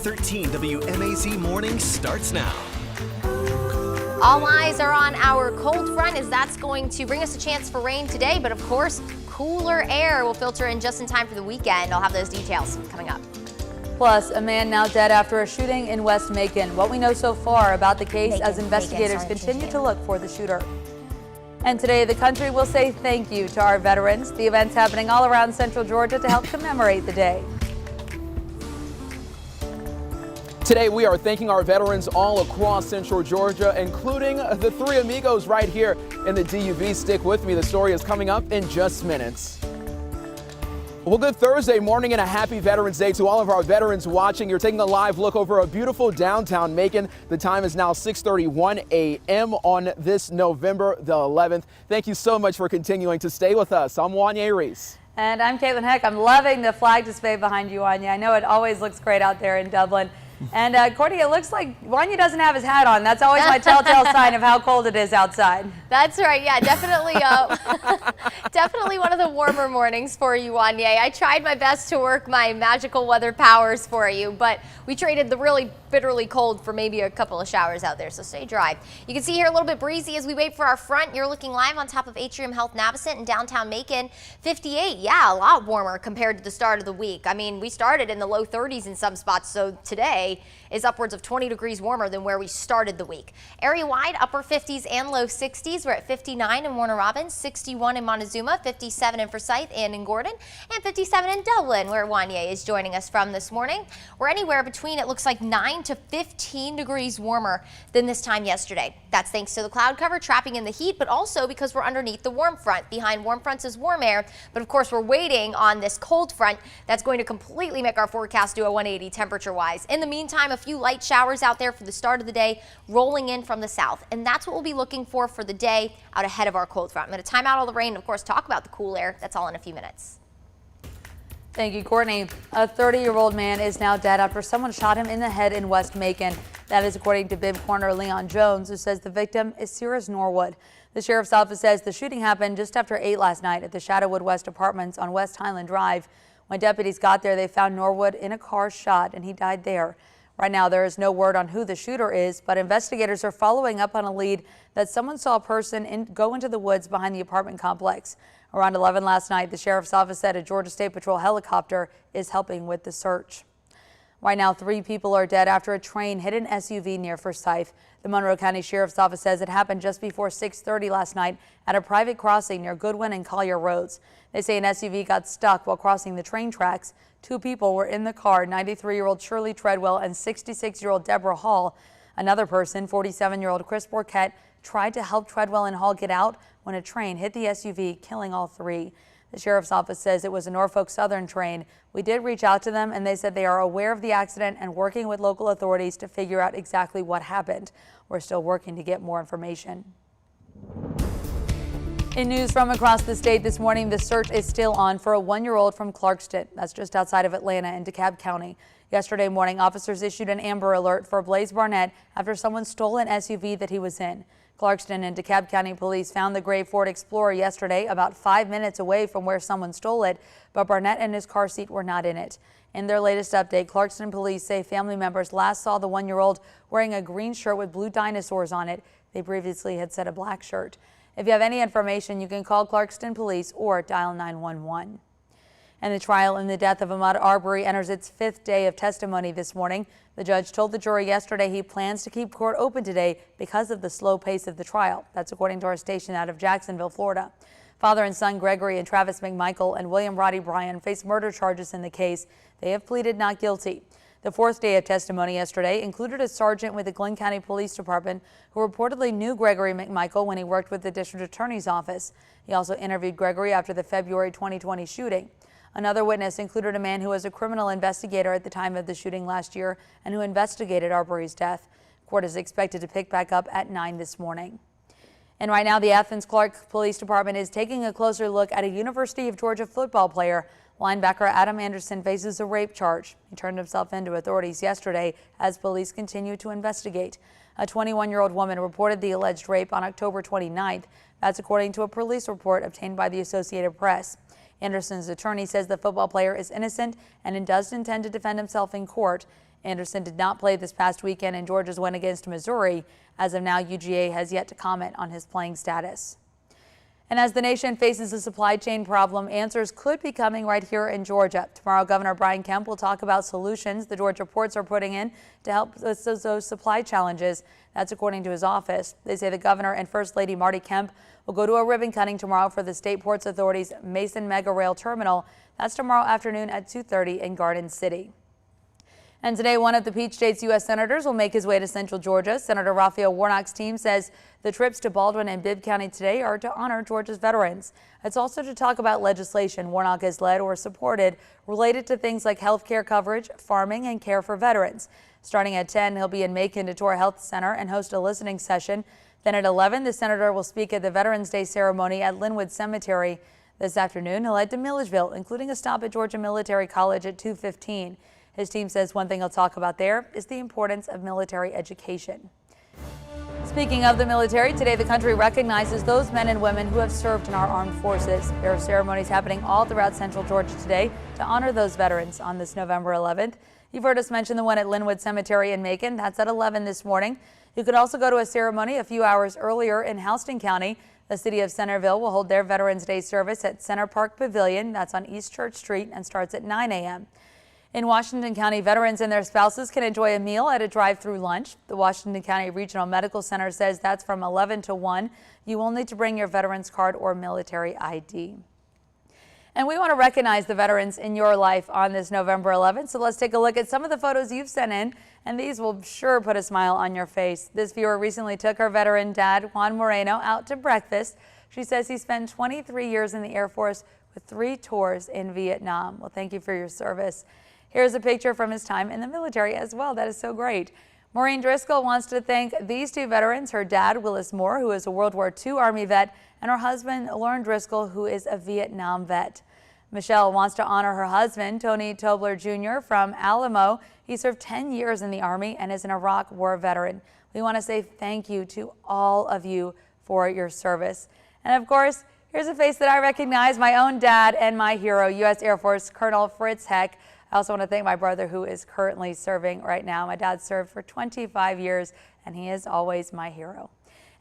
13 WMAZ Morning starts now. All eyes are on our cold front as that's going to bring us a chance for rain today, but of course, cooler air will filter in just in time for the weekend. I'll have those details coming up. Plus, a man now dead after a shooting in West Macon. What we know so far about the case as investigators continue to look for the shooter. And today, the country will say thank you to our veterans. The event's happening all around Central Georgia to help commemorate the day. Today, we are thanking our veterans all across Central Georgia, including the three Amigos right here in the DUV. Stick with me. The story is coming up in just minutes. Well, good Thursday morning and a happy Veterans Day to all of our veterans watching. You're taking a live look over a beautiful downtown Macon. The time is now 6:31 a.m. on this November the 11th. Thank you so much for continuing to stay with us. I'm Wanya Reese. And I'm Caitlin Heck. I'm loving the flag display behind you, Wanya. I know it always looks great out there in Dublin. And Courtney, it looks like Wanya doesn't have his hat on. That's always my telltale sign of how cold it is outside. That's right. Yeah, definitely. Definitely one of the warmer mornings for you, Wanya. I tried my best to work my magical weather powers for you, but we traded the really bitterly cold for maybe a couple of showers out there, so stay dry. You can see here a little bit breezy as we wait for our front. You're looking live on top of Atrium Health Navicent in downtown Macon. 58, yeah, a lot warmer compared to the start of the week. I mean, we started in the low 30s in some spots, so today is upwards of 20 degrees warmer than where we started the week. Area-wide, upper 50s and low 60s. We're at 59 in Warner Robins, 61 in Montezuma, 57 in Forsyth and in Gordon, and 57 in Dublin, where Wanya is joining us from this morning. We're anywhere between, it looks like 9 to 15 degrees warmer than this time yesterday. That's thanks to the cloud cover trapping in the heat, but also because we're underneath the warm front. Behind warm fronts is warm air, but of course we're waiting on this cold front that's going to completely make our forecast do a 180 temperature-wise. In the meantime, a few light showers out there for the start of the day rolling in from the south, and that's what we'll be looking for the day out ahead of our cold front. I'm going to time out all the rain and of course talk about the cool air. That's all in a few minutes. Thank you, Courtney. A 30-year-old man is now dead after someone shot him in the head in West Macon. That is according to Bibb coroner Leon Jones, who says the victim is Cyrus Norwood. The sheriff's office says the shooting happened just after 8 last night at the Shadowwood West Apartments on West Highland Drive. When deputies got there, they found Norwood in a car shot, and he died there. Right now, there is no word on who the shooter is, but investigators are following up on a lead that someone saw a person go into the woods behind the apartment complex. Around 11 last night, the sheriff's office said a Georgia State Patrol helicopter is helping with the search. Right now, 3 people are dead after a train hit an SUV near Forsyth. The Monroe County Sheriff's Office says it happened just before 6:30 last night at a private crossing near Goodwyne and Collier Roads. They say an SUV got stuck while crossing the train tracks. 2 people were in the car, 93-year-old Shirley Treadwell and 66-year-old Deborah Hall. Another person, 47-year-old Chris Borquette, tried to help Treadwell and Hall get out when a train hit the SUV, killing all 3. The sheriff's office says it was a Norfolk Southern train. We did reach out to them, and they said they are aware of the accident and working with local authorities to figure out exactly what happened. We're still working to get more information. In news from across the state this morning, the search is still on for a 1-year-old from Clarkston. That's just outside of Atlanta in DeKalb County. Yesterday morning, officers issued an Amber Alert for Blaze Barnett after someone stole an SUV that he was in. Clarkston and DeKalb County police found the gray Ford Explorer yesterday about 5 minutes away from where someone stole it, but Barnett and his car seat were not in it. In their latest update, Clarkston police say family members last saw the 1-year-old wearing a green shirt with blue dinosaurs on it. They previously had said a black shirt. If you have any information, you can call Clarkston Police or dial 911. And the trial in the death of Ahmaud Arbery enters its 5th day of testimony this morning. The judge told the jury yesterday he plans to keep court open today because of the slow pace of the trial. That's according to our station out of Jacksonville, Florida. Father and son Gregory and Travis McMichael and William Roddy Bryan face murder charges in the case. They have pleaded not guilty. The 4th day of testimony yesterday included a sergeant with the Glenn County Police Department who reportedly knew Gregory McMichael when he worked with the district attorney's office. He also interviewed Gregory after the February 2020 shooting. Another witness included a man who was a criminal investigator at the time of the shooting last year and who investigated Arbery's death. Court is expected to pick back up at 9 this morning. And right now, the Athens-Clarke Police Department is taking a closer look at a University of Georgia football player. Linebacker Adam Anderson faces a rape charge. He turned himself in to authorities yesterday as police continue to investigate. A 21-year-old woman reported the alleged rape on October 29th. That's according to a police report obtained by the Associated Press. Anderson's attorney says the football player is innocent and does intend to defend himself in court. Anderson did not play this past weekend in Georgia's win against Missouri. As of now, UGA has yet to comment on his playing status. And as the nation faces a supply chain problem, answers could be coming right here in Georgia. Tomorrow, Governor Brian Kemp will talk about solutions the Georgia ports are putting in to help with those supply challenges. That's according to his office. They say the governor and First Lady Marty Kemp will go to a ribbon cutting tomorrow for the State Ports Authority's Mason Mega Rail Terminal. That's tomorrow afternoon at 2:30 in Garden City. And today, one of the Peach State's U.S. senators will make his way to Central Georgia. Senator Raphael Warnock's team says the trips to Baldwin and Bibb County today are to honor Georgia's veterans. It's also to talk about legislation Warnock has led or supported related to things like health care coverage, farming, and care for veterans. Starting at 10, he'll be in Macon to tour a health center and host a listening session. Then at 11, the senator will speak at the Veterans Day ceremony at Linwood Cemetery. This afternoon, he'll head to Milledgeville, including a stop at Georgia Military College at 2:15. His team says one thing he'll talk about there is the importance of military education. Speaking of the military, today the country recognizes those men and women who have served in our armed forces. There are ceremonies happening all throughout Central Georgia today to honor those veterans on this November 11th. You've heard us mention the one at Linwood Cemetery in Macon. That's at 11 this morning. You could also go to a ceremony a few hours earlier in Houston County. The city of Centerville will hold their Veterans Day service at Center Park Pavilion. That's on East Church Street and starts at 9 a.m. In Washington County, veterans and their spouses can enjoy a meal at a drive-through lunch. The Washington County Regional Medical Center says that's from 11 to 1. You will need to bring your veterans card or military ID. And we want to recognize the veterans in your life on this November 11th. So let's take a look at some of the photos you've sent in, and these will sure put a smile on your face. This viewer recently took her veteran dad, Juan Moreno, out to breakfast. She says he spent 23 years in the Air Force with 3 tours in Vietnam. Well, thank you for your service. Here's a picture from his time in the military as well. That is so great. Maureen Driscoll wants to thank these 2 veterans, her dad, Willis Moore, who is a World War II Army vet, and her husband, Lauren Driscoll, who is a Vietnam vet. Michelle wants to honor her husband, Tony Tobler Jr. from Alamo. He served 10 years in the Army and is an Iraq War veteran. We want to say thank you to all of you for your service. And of course, here's a face that I recognize, my own dad and my hero, U.S. Air Force Colonel Fritz Heck. I also want to thank my brother who is currently serving right now. My dad served for 25 years and he is always my hero.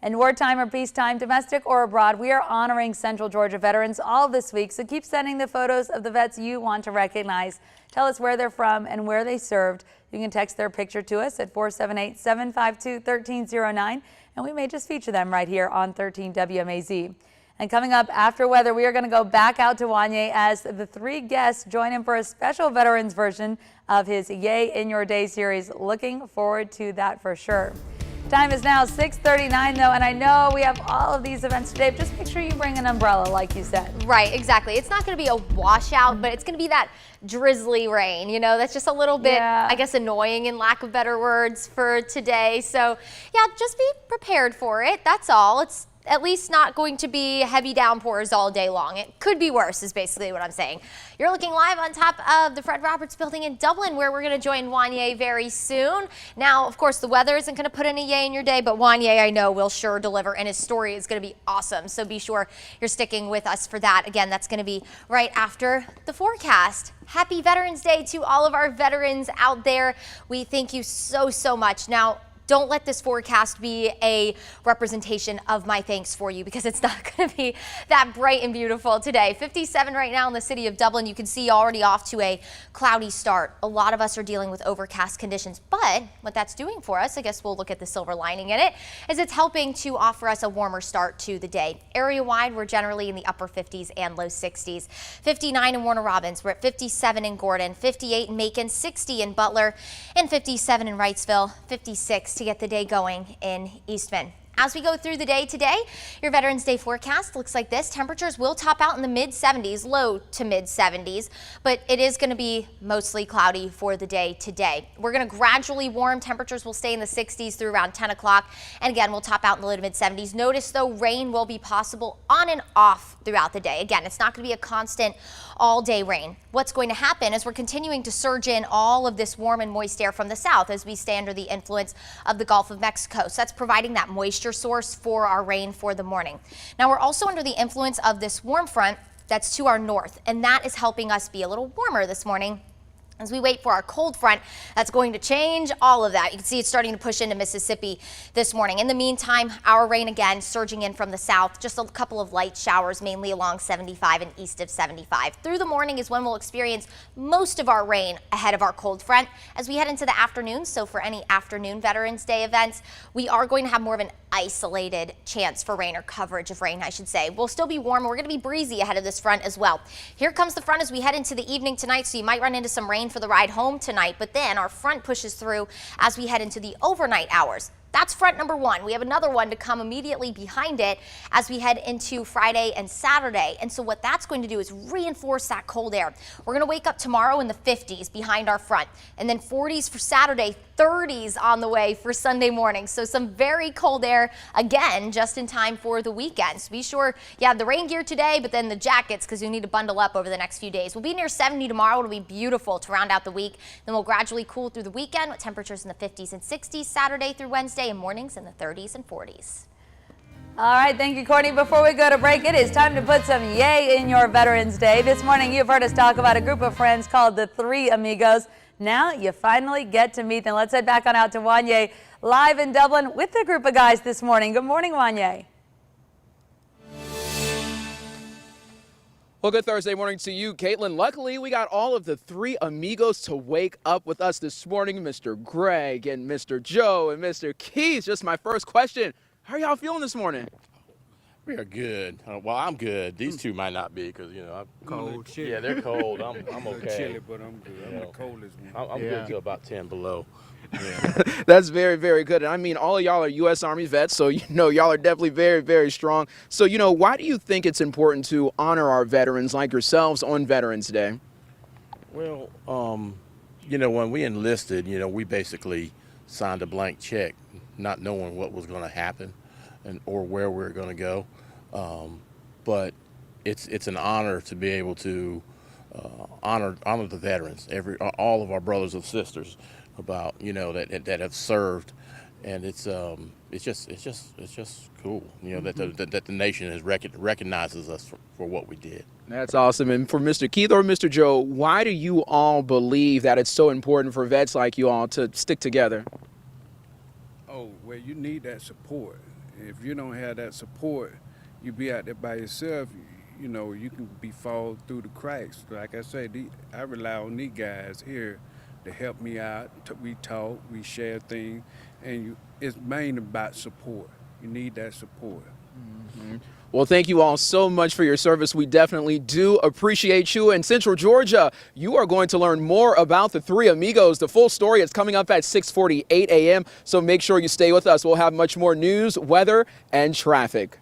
In wartime or peacetime, domestic or abroad, we are honoring Central Georgia veterans all this week. So keep sending the photos of the vets you want to recognize. Tell us where they're from and where they served. You can text their picture to us at 478-752-1309 and we may just feature them right here on 13 WMAZ. And coming up after weather, we are going to go back out to Wanye as the 3 guests join him for a special veterans version of his Yay in Your Day series. Looking forward to that for sure. Time is now 6:39 though, and I know we have all of these events today. Just make sure you bring an umbrella like you said. Right, exactly. It's not going to be a washout, but it's going to be that drizzly rain. You know, that's just a little bit, I guess, annoying in lack of better words for today. So yeah, just be prepared for it. That's all. It's at least not going to be heavy downpours all day long. It could be worse is basically what I'm saying. You're looking live on top of the Fred Roberts building in Dublin, where we're going to join Wanye very soon. Now, of course, the weather isn't going to put in a yay in your day, but Wanye, I know, will sure deliver, and his story is going to be awesome. So be sure you're sticking with us for that. Again, that's going to be right after the forecast. Happy Veterans Day to all of our veterans out there. We thank you so, so much. Now, don't let this forecast be a representation of my thanks for you, because it's not going to be that bright and beautiful today. 57 right now in the city of Dublin. You can see already off to a cloudy start. A lot of us are dealing with overcast conditions, but what that's doing for us, I guess we'll look at the silver lining in it, is it's helping to offer us a warmer start to the day. Area-wide, we're generally in the upper 50s and low 60s. 59 in Warner Robins. We're at 57 in Gordon, 58 in Macon, 60 in Butler, and 57 in Wrightsville, 56 to get the day going in Eastman. As we go through the day today, your Veterans Day forecast looks like this. Temperatures will top out in the mid-70s, low to mid-70s, but it is going to be mostly cloudy for the day today. We're going to gradually warm. Temperatures will stay in the 60s through around 10 o'clock, and again, we'll top out in the low to mid-70s. Notice, though, rain will be possible on and off throughout the day. Again, it's not going to be a constant all-day rain. What's going to happen is we're continuing to surge in all of this warm and moist air from the south as we stay under the influence of the Gulf of Mexico. So that's providing that moisture source for our rain for the morning. Now we're also under the influence of this warm front that's to our north, and that is helping us be a little warmer this morning as we wait for our cold front that's going to change all of that. You can see it's starting to push into Mississippi this morning. In the meantime, our rain again surging in from the south, just a couple of light showers mainly along 75 and east of 75. Through the morning is when we'll experience most of our rain ahead of our cold front. As we head into the afternoon, so for any afternoon Veterans Day events, we are going to have more of an isolated chance for rain, or coverage of rain, I should say. We'll still be warm. We're going to be breezy ahead of this front as well. Here comes the front as we head into the evening tonight, so you might run into some rain for the ride home tonight, but then our front pushes through as we head into the overnight hours. That's front number one. We have another one to come immediately behind it as we head into Friday and Saturday. And so what that's going to do is reinforce that cold air. We're going to wake up tomorrow in the 50s behind our front, and then 40s for Saturday, 30s on the way for Sunday morning. So some very cold air again, just in time for the weekend. So be sure you have the rain gear today, but then the jackets, because you need to bundle up over the next few days. We'll be near 70 tomorrow. It'll be beautiful to round out the week. Then we'll gradually cool through the weekend with temperatures in the 50s and 60s Saturday through Wednesday, and mornings in the 30s and 40s. All right, thank you, Courtney. Before we go to break, it is time to put some yay in your Veterans Day. This morning, you've heard us talk about a group of friends called the Three Amigos. Now you finally get to meet them. Let's head back on out to Wanye, live in Dublin with a group of guys this morning. Good morning, Wanye. Well, good Thursday morning to you, Caitlin. Luckily, we got all of the Three Amigos to wake up with us this morning. Mr. Greg and Mr. Joe and Mr. Keith. Just my first question. How are y'all feeling this morning? We are good. Well, I'm good. These two might not be because, you know, I'm cold. Chilly. Yeah, they're cold. I'm okay. Chilly, but I'm good. I'm the coldest one. I'm good till about 10 below. Yeah. That's very, very good. And I mean, all of y'all are U.S. Army vets, so you know y'all are definitely very, very strong. So, you know, why do you think it's important to honor our veterans like yourselves on Veterans Day? Well, you know, when we enlisted, you know, we basically signed a blank check, not knowing what was going to happen or where we were going to go. But it's an honor to be able to honor the veterans, all of our brothers and sisters, about, you know, that have served, and it's just cool, you know, that the nation has recognizes us for what we did. That's awesome. And for Mr. Keith or Mr. Joe, why do you all believe that it's so important for vets like you all to stick together? Oh, well, you need that support. If you don't have that support, you be out there by yourself, you know, you can fall through the cracks. Like I say, I rely on these guys here to help me out. We talk, we share things, and it's mainly about support. You need that support. Mm-hmm. Well, thank you all so much for your service. We definitely do appreciate you. In Central Georgia, you are going to learn more about the Three Amigos. The full story is coming up at 6:48 a.m., so make sure you stay with us. We'll have much more news, weather, and traffic.